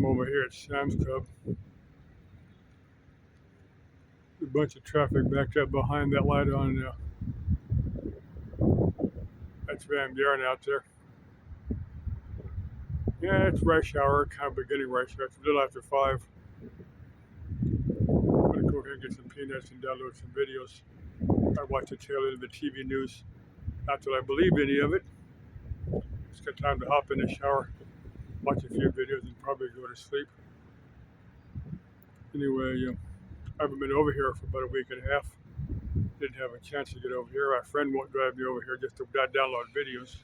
I'm over here at Sam's Club. A bunch of traffic backed up behind that light on. That's Van Buren out there. Yeah, it's rush hour, kind of beginning rush hour. It's a little after 5. I'm gonna go ahead and get some peanuts and download some videos. I watch the tail end of the TV news. Not that I believe any of it. Just got time to hop in the shower, watch a few videos, and probably go to sleep. Anyway, I haven't been over here for about a week and a half. Didn't have a chance to get over here. My friend won't drive me over here just to download videos.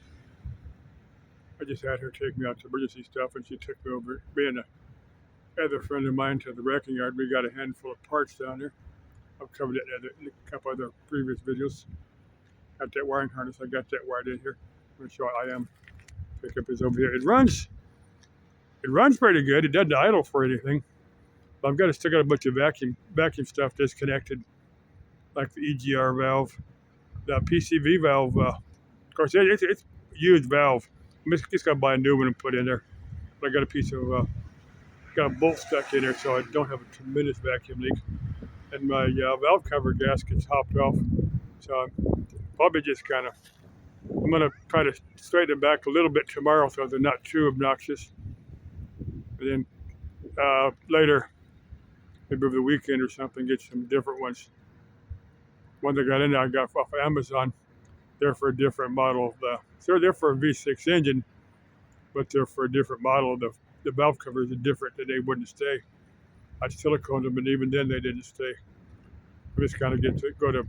I just had her take me out to emergency stuff, and she took me over. Me and another friend of mine to the wrecking yard. We got a handful of parts down there. I've covered it in a couple other previous videos. Got that wiring harness. I got that wired in here. I'm going to show I am. Pickup is over here. It runs pretty good. It doesn't idle for anything. But I've still got a bunch of vacuum stuff disconnected, like the EGR valve, the PCV valve. Of course, it's a huge valve. I'm just got to buy a new one and put in there. But I got a piece of got a bolt stuck in there, so I don't have a tremendous vacuum leak. And my valve cover gasket's hopped off, so I'm probably just I'm going to try to straighten them back a little bit tomorrow so they're not too obnoxious. And then later, maybe over the weekend or something, get some different ones. Ones I got in there, I got off of Amazon. They're for a different model. So they're for a V6 engine, but they're for a different model. The valve covers are different, that they wouldn't stay. I siliconed them, and even then they didn't stay. I just kind of go to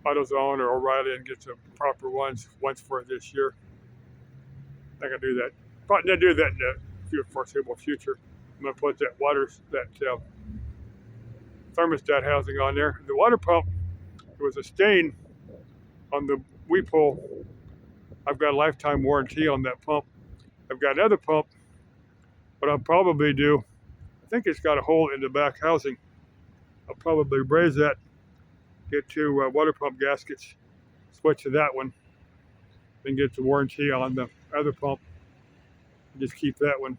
AutoZone or O'Reilly and get some proper ones once for this year. I can do that. Probably not do that in the foreseeable future. I'm going to put that thermostat housing on there. The water pump, there was a stain on the weep hole. I've got a lifetime warranty on that pump. I've got another pump. What I'll probably do, I think it's got a hole in the back housing. I'll probably braze that, get 2 water pump gaskets, switch to that one, then get the warranty on the other pump. Just keep that one.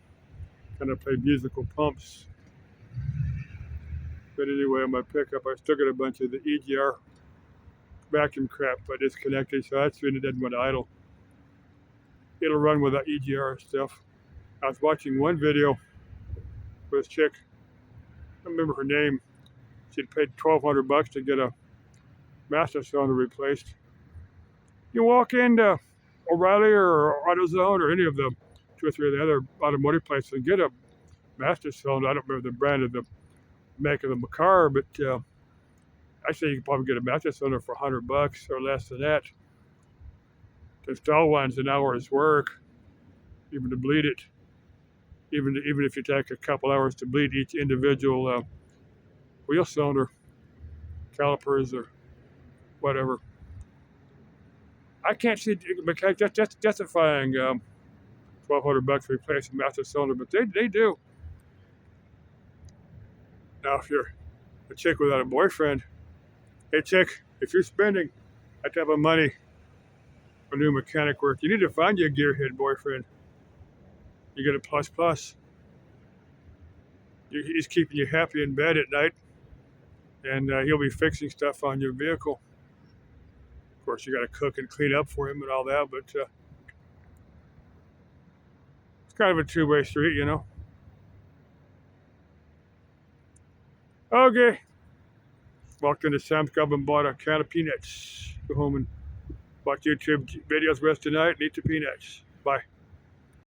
Kind of play musical pumps. But anyway, on my pickup, I still got a bunch of the EGR vacuum crap I disconnected, so that's when it doesn't want to idle. It'll run without EGR stuff. I was watching one video with this chick. I don't remember her name. She'd paid $1,200 to get a master cylinder replaced. You walk into O'Reilly or AutoZone or any of the 2 or 3 of the other automotive places and get a master cylinder. I don't remember the brand of the make of the car, but actually you can probably get a master cylinder for $100 or less than that. To install one's an hour's work, even to bleed it. Even if you take a couple hours to bleed each individual wheel cylinder, calipers or whatever. I can't see that's justifying $1,200 to replace a master cylinder, but they do. Now, if you're a chick without a boyfriend, hey chick, if you're spending that type of money for new mechanic work, you need to find you a gearhead boyfriend. You get a plus. He's keeping you happy in bed at night, and he'll be fixing stuff on your vehicle. Of course, you got to cook and clean up for him and all that, but it's kind of a 2-way street, you know. Okay. Walked into Sam's Club and bought a can of peanuts. Go home and watch YouTube videos rest tonight and eat the peanuts. Bye.